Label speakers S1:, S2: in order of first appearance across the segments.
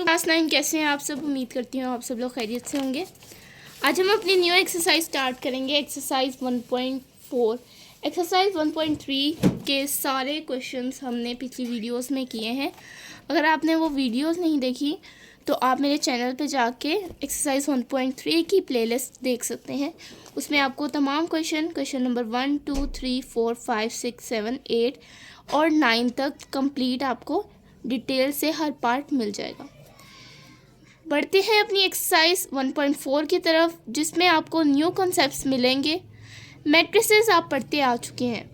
S1: Class 9 कैसे हैं आप सब। उम्मीद करती हूँ आप सब लोग खैरियत से होंगे। आज हम अपनी न्यू एक्सरसाइज स्टार्ट करेंगे, एक्सरसाइज 1.4। एक्सरसाइज 1.3 के सारे क्वेश्चंस हमने पिछली वीडियोस में किए हैं। अगर आपने वो वीडियोस नहीं देखी तो आप मेरे चैनल पे जाके एक्सरसाइज 1.3 की प्लेलिस्ट देख सकते हैं। उसमें आपको तमाम क्वेश्चन नंबर 1, 2, 3, 4, 5, 6, 7, 8 और 9 तक कंप्लीट आपको डिटेल से हर पार्ट मिल जाएगा। बढ़ते हैं अपनी एक्सरसाइज 1.4 की तरफ, जिसमें आपको न्यू कॉन्सेप्ट्स मिलेंगे। मैट्रिसेस आप पढ़ते आ चुके हैं,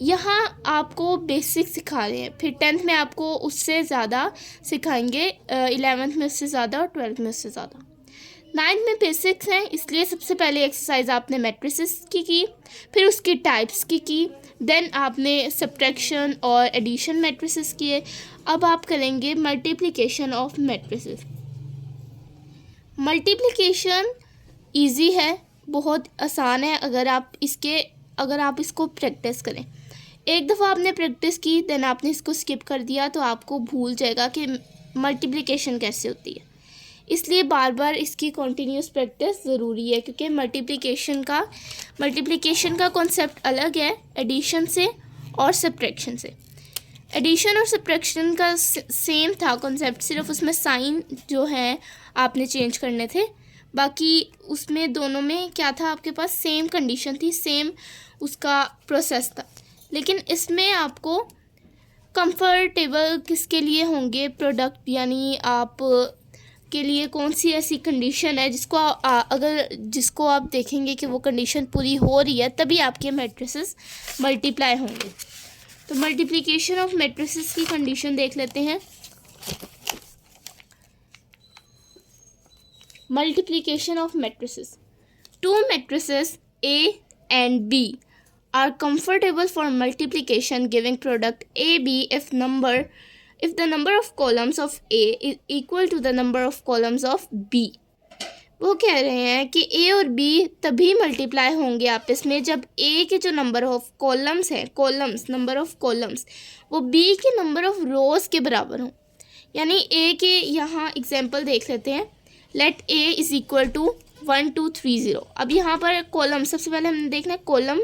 S1: यहाँ आपको बेसिक सिखा रहे हैं, फिर 10th में आपको उससे ज़्यादा सिखाएंगे, 11th में उससे ज़्यादा और 12th में उससे ज़्यादा। 9th में बेसिक्स हैं, इसलिए सबसे पहले एक्सरसाइज आपने मैट्रिसेस की, फिर उसकी टाइप्स की, देन आपने सब्ट्रैक्शन और एडिशन मैट्रिसेस किए। अब आप करेंगे multiplication of matrices. Multiplication easy है, बहुत आसान है अगर आप इसको प्रैक्टिस करें। एक दफ़ा आपने प्रैक्टिस की, देन आपने इसको स्किप कर दिया तो आपको भूल जाएगा कि मल्टीप्लिकेशन कैसे होती है। इसलिए बार बार इसकी कंटिन्यूस प्रैक्टिस ज़रूरी है, क्योंकि मल्टीप्लिकेशन का कॉन्सेप्ट अलग है एडिशन से और सब्ट्रैक्शन से। एडिशन और सब्ट्रैक्शन का सेम था कॉन्सेप्ट, सिर्फ उसमें साइन जो है आपने चेंज करने थे। बाकी उसमें दोनों में क्या था, आपके पास सेम कंडीशन थी, सेम उसका प्रोसेस था। लेकिन इसमें आपको कंफर्टेबल किसके लिए होंगे प्रोडक्ट, यानी आप के लिए कौन सी ऐसी कंडीशन है जिसको आप देखेंगे कि वो कंडीशन पूरी हो रही है, तभी आपके मैट्रिसेस मल्टीप्लाई होंगे। तो मल्टीप्लिकेशन ऑफ मैट्रिसेस की कंडीशन देख लेते हैं। Multiplication of matrices. 2 matrices A and B are comfortable for multiplication giving product AB if the number of columns of A is equal to the number of columns of B। वो कह रहे हैं कि A और B तभी multiply होंगे आपस में जब A के जो नंबर ऑफ कॉलम्स हैं, नंबर ऑफ कॉलम्स, वो B के नंबर ऑफ रोज़ के बराबर हों। यानी A के यहाँ एग्जांपल देख लेते हैं। Let A is equal to 1, 2, 3, 0। अब यहाँ पर कॉलम, सबसे पहले हमने देखना है कॉलम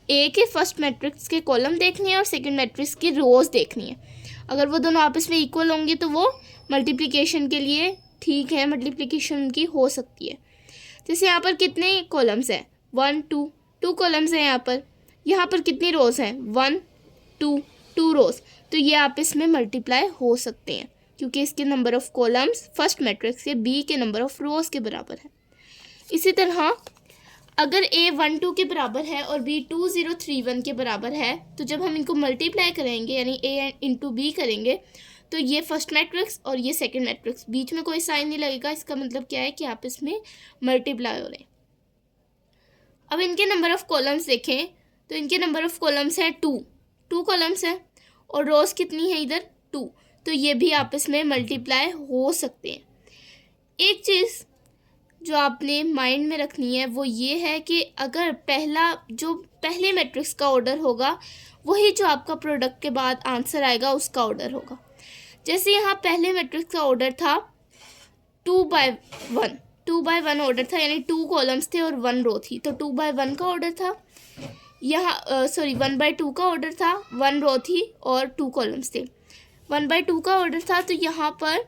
S1: ए के फर्स्ट मैट्रिक्स के कॉलम देखनी है और सेकंड मैट्रिक्स की रोज़ देखनी है। अगर वो दोनों आपस में इक्वल होंगी तो वो मल्टीप्लिकेशन के लिए ठीक है, मल्टीप्लिकेशन उनकी हो सकती है। जैसे यहाँ पर कितने कॉलम्स हैं, 1, 2 कॉलम्स हैं। यहाँ पर कितनी रोज़ हैं, 1, 2 रोज़। तो ये आपस में मल्टीप्लाई हो सकते हैं, क्योंकि इसके number of columns first matrix के बी के नंबर ऑफ रोज़ के बराबर है। इसी तरह अगर A 1, 2 के बराबर है और B 2, 0, 3, 1 के बराबर है, तो जब हम इनको मल्टीप्लाई करेंगे, यानी A इंटू B करेंगे, तो ये फर्स्ट मैट्रिक्स और ये सेकंड मैट्रिक्स, बीच में कोई साइन नहीं लगेगा। इसका मतलब क्या है कि आपस में मल्टीप्लाई हो रहे हैं। अब इनके नंबर ऑफ कॉलम्स देखें तो इनके नंबर ऑफ कॉलम्स हैं 2 कॉलम्स हैं और रोज़ कितनी है इधर 2, तो ये भी आपस में मल्टीप्लाई हो सकते हैं। एक चीज़ जो आपने माइंड में रखनी है वो ये है कि अगर पहले मैट्रिक्स का ऑर्डर होगा, वही जो आपका प्रोडक्ट के बाद आंसर आएगा उसका ऑर्डर होगा। जैसे यहाँ पहले मैट्रिक्स का ऑर्डर था 2 by 1 ऑर्डर था, यानी 2 कॉलम्स थे और 1 रो थी, तो 2 by 1 का ऑर्डर था। यहाँ 1 by 2 का ऑर्डर था, 1 रो थी और 2 कॉलम्स थे। 1 by 2 का ऑर्डर था, तो यहाँ पर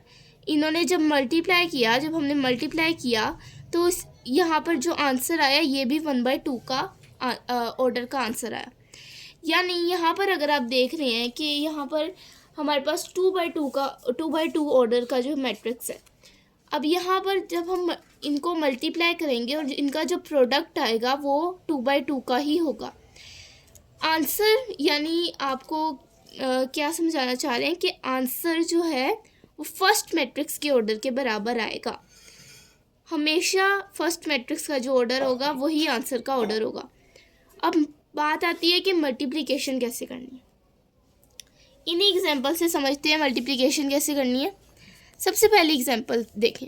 S1: इन्होंने जब हमने मल्टीप्लाई किया तो यहाँ पर जो आंसर आया ये भी 1 by 2 का ऑर्डर का आंसर आया। यानी यहाँ पर अगर आप देख रहे हैं कि यहाँ पर हमारे पास 2 by 2 ऑर्डर का जो मैट्रिक्स है। अब यहाँ पर जब हम इनको मल्टीप्लाई करेंगे और इनका जो प्रोडक्ट आएगा वो 2 by 2 का ही होगा आंसर। यानी आपको क्या समझाना चाह रहे हैं कि आंसर जो है वो फर्स्ट मैट्रिक्स के ऑर्डर के बराबर आएगा। हमेशा फर्स्ट मैट्रिक्स का जो ऑर्डर होगा वही आंसर का ऑर्डर होगा। अब बात आती है कि मल्टीप्लिकेशन कैसे करनी है। इन्हीं एग्जांपल से समझते हैं मल्टीप्लिकेशन कैसे करनी है। सबसे पहले एग्जांपल देखें,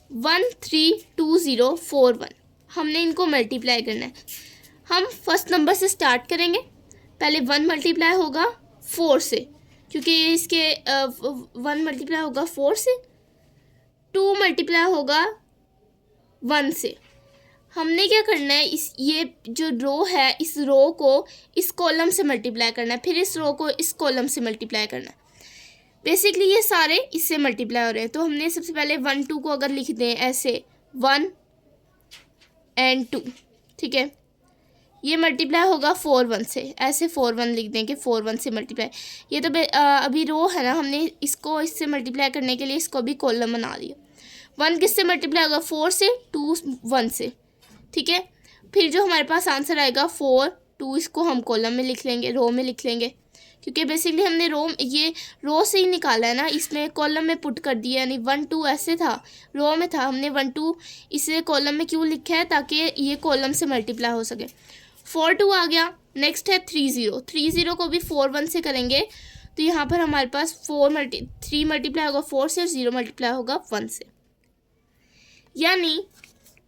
S1: 1, 3, 2, 0, 4, 1। हमने इनको मल्टीप्लाई करना है। हम फर्स्ट नंबर से स्टार्ट करेंगे। पहले 1 मल्टीप्लाई होगा 4 से, क्योंकि ये इसके 1 मल्टीप्लाई होगा 4 से, 2 मल्टीप्लाई होगा 1 से। हमने क्या करना है, इस ये जो रो है इस रो को इस कॉलम से मल्टीप्लाई करना है, फिर इस रो को इस कॉलम से मल्टीप्लाई करना है। बेसिकली ये सारे इससे मल्टीप्लाई हो रहे हैं। तो हमने सबसे पहले 1 2 को अगर लिख दें ऐसे 1 and 2, ठीक है, ये मल्टीप्लाई होगा 4 1 से, ऐसे 4 1 लिख दें कि 4 1 से मल्टीप्लाई। ये तो अभी रो है ना, हमने इसको इससे मल्टीप्लाई करने के लिए इसको भी कॉलम बना दिया। 1 किससे मल्टीप्लाई होगा 4 से, 2 1 से, ठीक है। फिर जो हमारे पास आंसर आएगा 4 2, इसको हम कॉलम में लिख लेंगे, रो में लिख लेंगे, क्योंकि बेसिकली हमने ये रो से ही निकाला है ना, इसमें कॉलम में पुट कर दिया, यानी 1 2 ऐसे था, रो में था, हमने 1 2 इसे कॉलम में क्यों लिखा है, ताकि ये कॉलम से मल्टीप्लाई हो सके। 4 2 आ गया। नेक्स्ट है 3 0, 3 0 को भी 4 1 से करेंगे, तो यहाँ पर हमारे पास 3 मल्टीप्लाई होगा 4 से और 0 मल्टीप्लाई होगा 1 से, यानी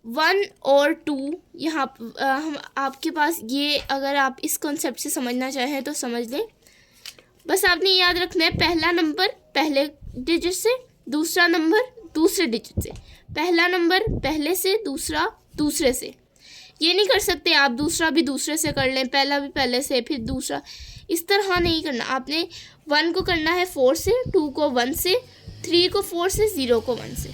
S1: 1 और 2 यहाँ हम आपके पास ये, अगर आप इस कॉन्सेप्ट से समझना चाहें तो समझ लें। बस आपने याद रखना है, पहला नंबर पहले डिजिट से, दूसरा नंबर दूसरे डिजिट से, पहला नंबर पहले से, दूसरा दूसरे से। ये नहीं कर सकते आप दूसरा भी दूसरे से कर लें, पहला भी पहले से, फिर दूसरा, इस तरह नहीं करना। आपने 1 को करना है 4 से, 2 को 1 से, 3 को 4 से, 0 को 1 से।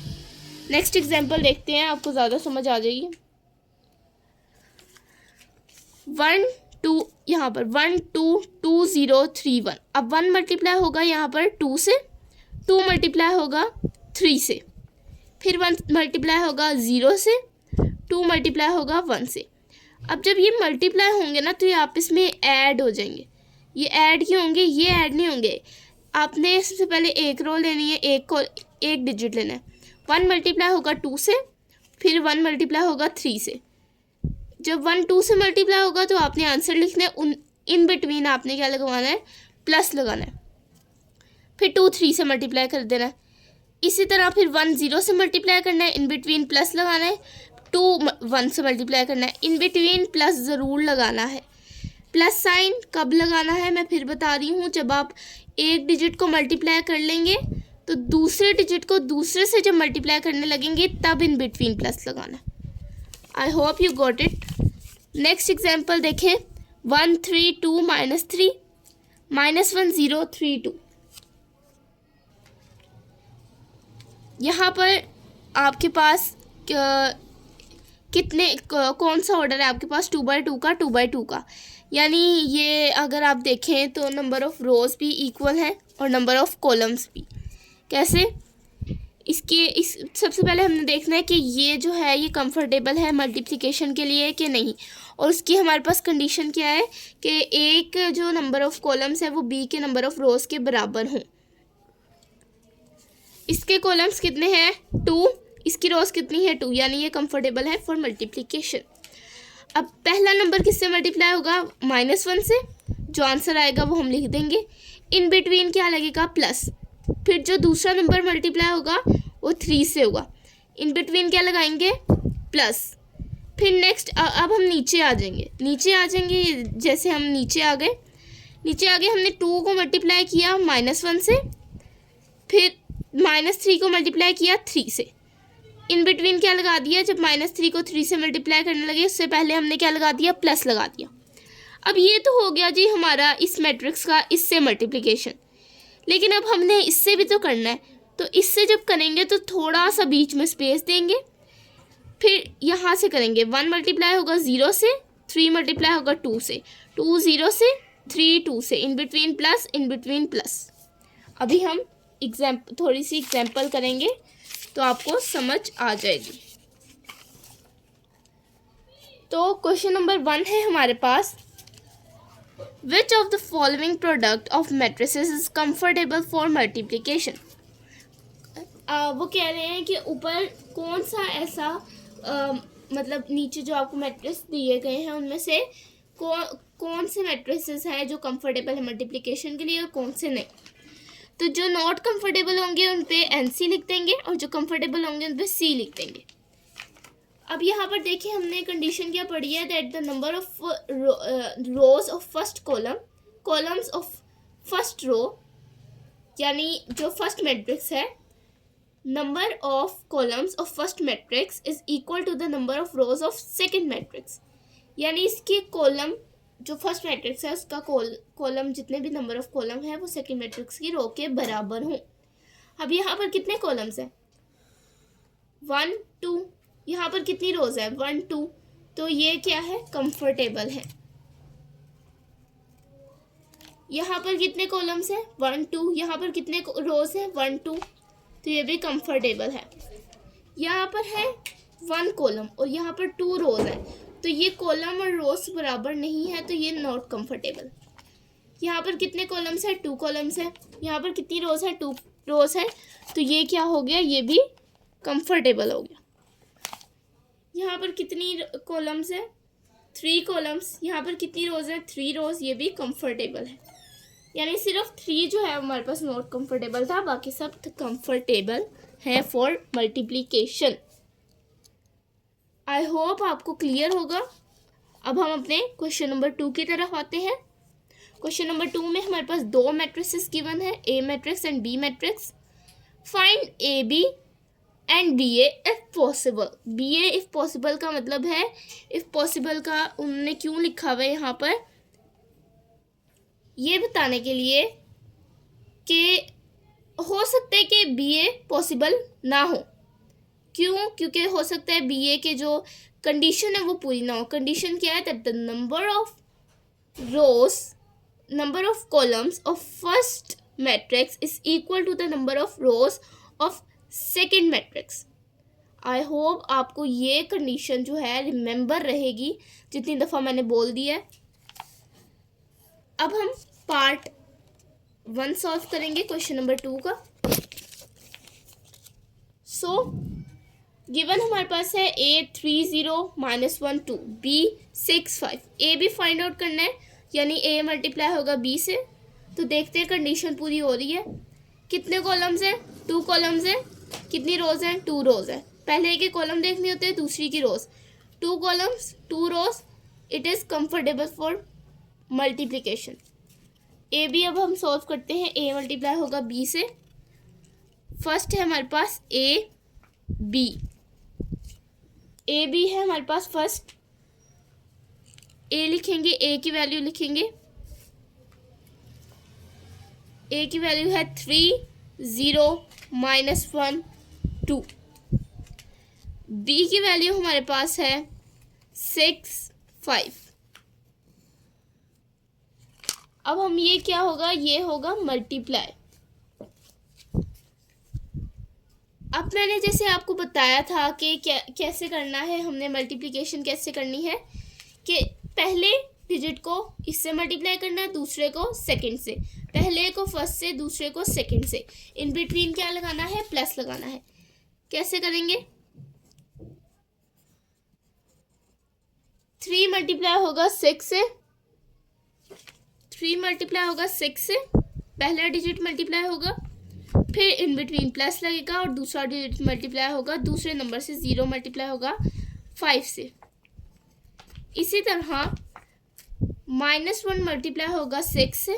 S1: नेक्स्ट एग्जाम्पल देखते हैं, आपको ज़्यादा समझ आ जाएगी। 1 2, यहाँ पर 1 2 2 0 3 1। अब 1 मल्टीप्लाई होगा यहाँ पर 2 से, 2 मल्टीप्लाई होगा 3 से, फिर 1 मल्टीप्लाई होगा 0 से, 2 मल्टीप्लाई होगा 1 से। अब जब ये मल्टीप्लाई होंगे ना, तो ये आपस में ऐड हो जाएंगे। ये ऐड क्यों होंगे, ये ऐड नहीं होंगे। आपने सबसे पहले एक रो लेनी है, एक डिजिट लेना है। 1 मल्टीप्लाई होगा 2 से, फिर 1 मल्टीप्लाई होगा 3 से। जब 1 2 से मल्टीप्लाई होगा तो आपने आंसर लिखना है, उन इन बिटवीन आपने क्या लगवाना है, प्लस लगाना है। फिर 2 3 से मल्टीप्लाई कर देना है। इसी तरह फिर 1 0 से मल्टीप्लाई करना है, इन बिटवीन प्लस लगाना है। 2 1 से मल्टीप्लाई करना है, इन बिटवीन प्लस ज़रूर लगाना है। प्लस साइन कब लगाना है मैं फिर बता रही हूँ, जब आप एक डिजिट को मल्टीप्लाई कर लेंगे तो दूसरे डिजिट को दूसरे से जब मल्टीप्लाई करने लगेंगे तब इन बिटवीन प्लस लगाना है। I hope you got it. Next example देखें, 1 3 2 -3 -1 0 3 2। यहाँ पर आपके पास कौन सा ऑर्डर है आपके पास, 2 बाई 2 का, 2 बाई 2 का। यानी ये अगर आप देखें तो नंबर ऑफ़ रोज़ भी इक्वल है और नंबर ऑफ़ कॉलम्स भी। कैसे, इस सबसे पहले हमने देखना है कि ये जो है ये कंफर्टेबल है मल्टीप्लिकेशन के लिए कि नहीं, और उसकी हमारे पास कंडीशन क्या है कि एक जो नंबर ऑफ़ कॉलम्स है वो बी के नंबर ऑफ़ रोज़ के बराबर हों। इसके कॉलम्स कितने हैं 2, इसकी रोज़ कितनी है 2, यानी ये कंफर्टेबल है फॉर मल्टीप्लिकेशन। अब पहला नंबर किससे मल्टीप्लाई होगा, -1 से, जो आंसर आएगा वो हम लिख देंगे। इन बिटवीन क्या लगेगा, प्लस। फिर जो दूसरा नंबर मल्टीप्लाई होगा वो 3 से होगा, इन बिटवीन क्या लगाएंगे, प्लस। फिर नेक्स्ट अब हम नीचे आ जाएंगे, जैसे हम नीचे आ गए हमने 2 को मल्टीप्लाई किया -1 से, फिर -3 को मल्टीप्लाई किया 3 से, इन बिटवीन क्या लगा दिया, जब -3 को 3 से मल्टीप्लाई करने लगे उससे पहले हमने क्या लगा दिया, प्लस लगा दिया। अब ये तो हो गया जी हमारा इस मैट्रिक्स का इससे मल्टीप्लिकेशन, लेकिन अब हमने इससे भी तो करना है। तो इससे जब करेंगे तो थोड़ा सा बीच में स्पेस देंगे, फिर यहाँ से करेंगे 1 मल्टीप्लाई होगा 0 से, 3 मल्टीप्लाई होगा 2 से, 2 0 से, 3 2 से, in between plus, in between plus. अभी हम थोड़ी सी एग्जाम्पल करेंगे तो आपको समझ आ जाएगी। तो क्वेश्चन नंबर 1 है हमारे पास, Which of the following product of matrices is comfortable for multiplication? वो कह रहे हैं कि ऊपर कौन सा ऐसा मतलब नीचे जो आपको मैट्रिक्स दिए गए हैं उनमें से कौन से मैट्रिसेस हैं जो कंफर्टेबल है मल्टीप्लिकेशन के लिए और कौन से नहीं। तो जो नॉट कंफर्टेबल होंगे उन पे NC लिख देंगे और जो कंफर्टेबल होंगे उन पे C लिख देंगे। अब यहाँ पर देखिए हमने कंडीशन क्या पढ़ी है, that the number of rows of first columns of first row यानी जो फर्स्ट मैट्रिक्स है, number of columns of first matrix is equal to the number of rows of second matrix, यानी इसके कॉलम जो first matrix है उसका column जितने भी नंबर ऑफ कॉलम है वो सेकेंड मैट्रिक्स की रो के बराबर हों। अब यहाँ पर कितने कॉलम्स हैं? 1 2। यहाँ पर कितनी रोज है? 1 2। तो ये क्या है? कंफर्टेबल है। यहाँ पर कितने कॉलम्स हैं? 1 2। यहाँ पर कितने रोज हैं? 1 2। तो ये भी कंफर्टेबल है। यहाँ पर है 1 कॉलम और यहाँ पर 2 रोज है, तो ये कॉलम और रोज बराबर नहीं है, तो ये नॉट कंफर्टेबल। यहाँ पर कितने कॉलम्स है? 2 कॉलम्स है। यहाँ पर कितनी रोज है? 2 रोज है, तो ये क्या हो गया? ये भी कंफर्टेबल हो गया। यहाँ पर कितनी कॉलम्स है? 3 कॉलम्स। यहाँ पर कितनी रोज है? 3 रोज, ये भी कंफर्टेबल है। यानी सिर्फ 3 जो है हमारे पास नॉट कंफर्टेबल था, बाकी सब कंफर्टेबल है फॉर मल्टीप्लिकेशन। आई होप आपको क्लियर होगा। अब हम अपने क्वेश्चन नंबर 2 की तरफ आते हैं। क्वेश्चन नंबर 2 में हमारे पास 2 मैट्रिसेस गिवन है, A matrix and B matrix. Find A B and B A if possible. B A if possible का मतलब है, इफ पॉसिबल का उन्होंने क्यों लिखा हुआ है यहाँ पर, ये बताने के लिए कि हो सकता है कि बी ए पॉसिबल ना हो। क्यों? क्योंकि हो सकता है बी ए के जो कंडीशन है वो पूरी ना हो। कंडीशन क्या है? That the number of rows, number of columns of first matrix is equal to the number of rows of second matrix. I hope आपको ये कंडीशन जो है रिमेंबर रहेगी जितनी दफ़ा मैंने बोल दिया है। अब हम पार्ट 1 सॉल्व करेंगे क्वेश्चन नंबर 2 का। सो गिवन हमारे पास है a 3 0 -1 2, b 6 5। a भी फाइंड आउट करना है, यानी a मल्टीप्लाई होगा b से। तो देखते हैं कंडीशन पूरी हो रही है। कितने कॉलम्स हैं? 2 कॉलम्स हैं। कितनी रोज हैं? 2 रोज है। पहले एक कॉलम देखनी होती है, दूसरी की rows. 2 columns 2 rows, it is comfortable for multiplication. A B अब हम सॉल्व करते हैं। ए मल्टीप्लाई होगा बी से। फर्स्ट है हमारे पास ए बी। ए बी है हमारे पास फर्स्ट। ए लिखेंगे, ए की वैल्यू लिखेंगे। ए की वैल्यू है 3 0 -1 2। बी की वैल्यू हमारे पास है 6 5। अब हम ये क्या होगा? ये होगा मल्टीप्लाई। अब मैंने जैसे आपको बताया था कि कैसे करना है, हमने मल्टीप्लिकेशन कैसे करनी है कि पहले डिजिट को इससे मल्टीप्लाई करना है, दूसरे को सेकंड से। पहले को फर्स्ट से, दूसरे को सेकंड से। इन बिटवीन क्या लगाना है? प्लस लगाना है। कैसे करेंगे? 3 मल्टीप्लाई होगा 6 से। 3 मल्टीप्लाई होगा 6 से, पहला डिजिट मल्टीप्लाई होगा, फिर इन बिटवीन प्लस लगेगा और दूसरा डिजिट मल्टीप्लाई होगा दूसरे नंबर से। 0 मल्टीप्लाई होगा 5 से। इसी तरह -1 मल्टीप्लाई होगा 6 से,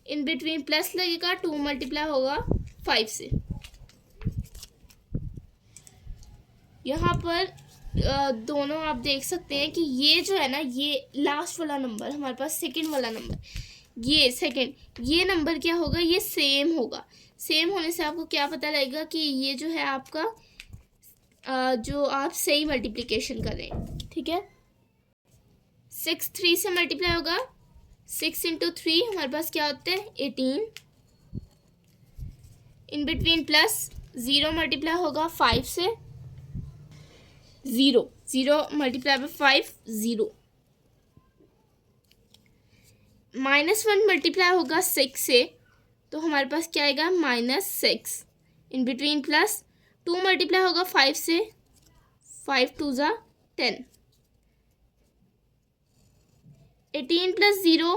S1: इन बिटवीन प्लस लगेगा। 2 मल्टीप्लाई होगा 5 से। यहाँ पर दोनों आप देख सकते हैं कि ये जो है ना, ये लास्ट वाला नंबर हमारे पास, सेकंड वाला नंबर, ये सेकंड, ये नंबर क्या होगा? ये सेम होगा। सेम होने से आपको क्या पता लगेगा कि ये जो है आपका जो आप सही मल्टीप्लिकेशन कर रहे हैं। ठीक है। 6 3 से मल्टीप्लाई होगा। 6 × 3 हमारे पास क्या होता है? 18। इन बिटवीन प्लस 0 मल्टीप्लाई होगा 5 से। 0 मल्टीप्लाई बाय 5 0। -1 मल्टीप्लाई होगा 6 से, तो हमारे पास क्या आएगा? -6। इन बिटवीन प्लस 2 मल्टीप्लाई होगा 5 से। 5 2 ज़ा 10। 18 + 0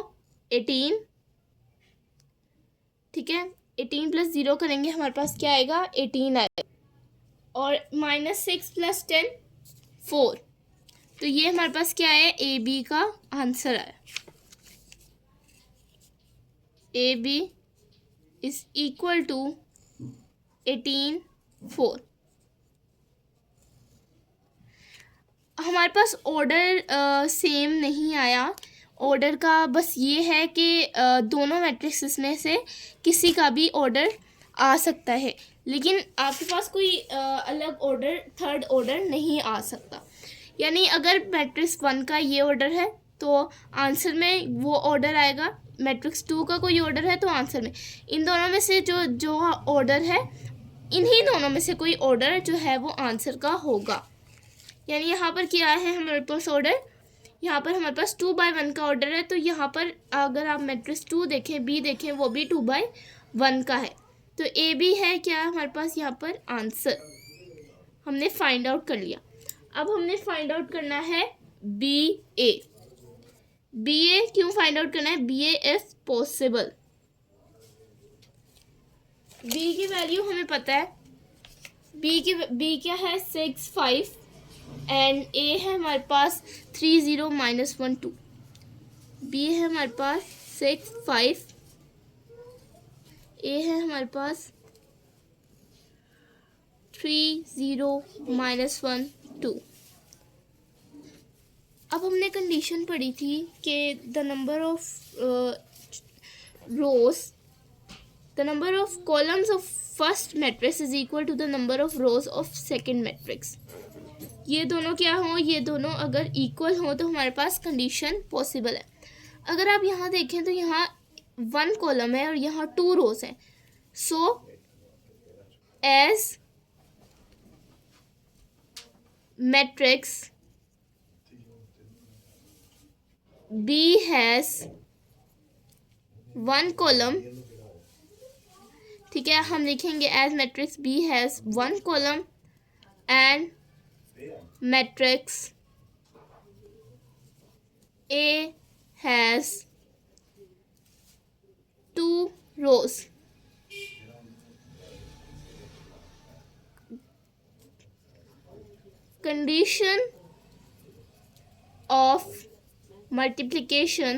S1: 18। ठीक है। 18 + 0 करेंगे, हमारे पास क्या आएगा? 18 आएगा। और -6 + 10 4। तो ये हमारे पास क्या है? ए बी का आंसर आया। AB is equal to 18 4। हमारे पास ऑर्डर सेम नहीं आया। ऑर्डर का बस ये है कि दोनों मैट्रिक्स में से किसी का भी ऑर्डर आ सकता है, लेकिन आपके पास कोई अलग ऑर्डर थर्ड ऑर्डर नहीं आ सकता। यानी अगर मैट्रिक्स 1 का ये ऑर्डर है तो आंसर में वो ऑर्डर आएगा, मैट्रिक्स 2 का कोई ऑर्डर है तो आंसर में इन दोनों में से जो ऑर्डर है, इन्हीं दोनों में से कोई ऑर्डर जो है वो आंसर का होगा। यानी यहाँ पर क्या है हमारे पास ऑर्डर, यहाँ पर हमारे पास 2/1 का ऑर्डर है, तो यहाँ पर अगर आप मैट्रिक्स 2 देखें, बी देखें, वो भी 2/1 का है। तो ए बी है क्या हमारे पास यहाँ पर आंसर हमने फाइंड आउट कर लिया। अब हमने फाइंड आउट करना है बी ए। बी ए क्यों फाइंड आउट करना है? B A is possible. B की वैल्यू हमें पता है, बी क्या है 6 5 एंड ए है हमारे पास 3 0 -1 2। बी है हमारे पास 6 5, ए है हमारे पास 3 0 -1 2। अब हमने कंडीशन पढ़ी थी कि the number of columns of first matrix is equal to the number of rows of second matrix. ये दोनों क्या हों, ये दोनों अगर इक्वल हों तो हमारे पास कंडीशन पॉसिबल है। अगर आप यहाँ देखें तो यहाँ 1 कॉलम है और यहाँ 2 रोज हैं। So as matrix B has 1 column, ठीक है, हम लिखेंगे as matrix B has 1 column and matrix A has 2 rows। Condition of multiplication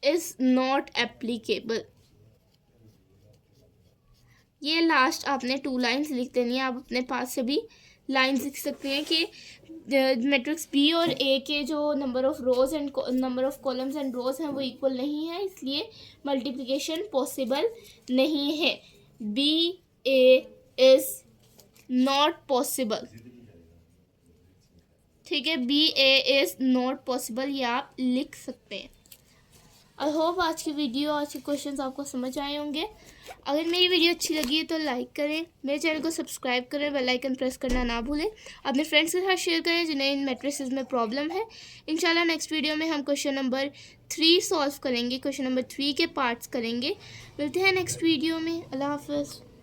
S1: is not applicable। ये लास्ट आपने 2 लाइन्स लिख देनी है। आप अपने पास से भी लाइन्स लिख सकते हैं कि मैट्रिक्स बी और ए के जो number of rows and number of columns and rows हैं वो इक्वल नहीं है, इसलिए मल्टीप्लिकेशन पॉसिबल नहीं है। B A is not possible, ठीक है, B A is not possible, ये आप लिख सकते हैं। आई होप आज की वीडियो, आज के क्वेश्चंस आपको समझ आए होंगे। अगर मेरी वीडियो अच्छी लगी है तो लाइक करें, मेरे चैनल को सब्सक्राइब करें, बेल आइकन प्रेस करना ना भूलें, अपने फ्रेंड्स के साथ शेयर करें जिन्हें इन मैट्रिसेस में प्रॉब्लम है। इंशाल्लाह नेक्स्ट वीडियो में हम क्वेश्चन नंबर 3 सॉल्व करेंगे, क्वेश्चन नंबर 3 के पार्ट्स करेंगे। मिलते हैं नेक्स्ट वीडियो में। अल्लाह हाफ़िज़।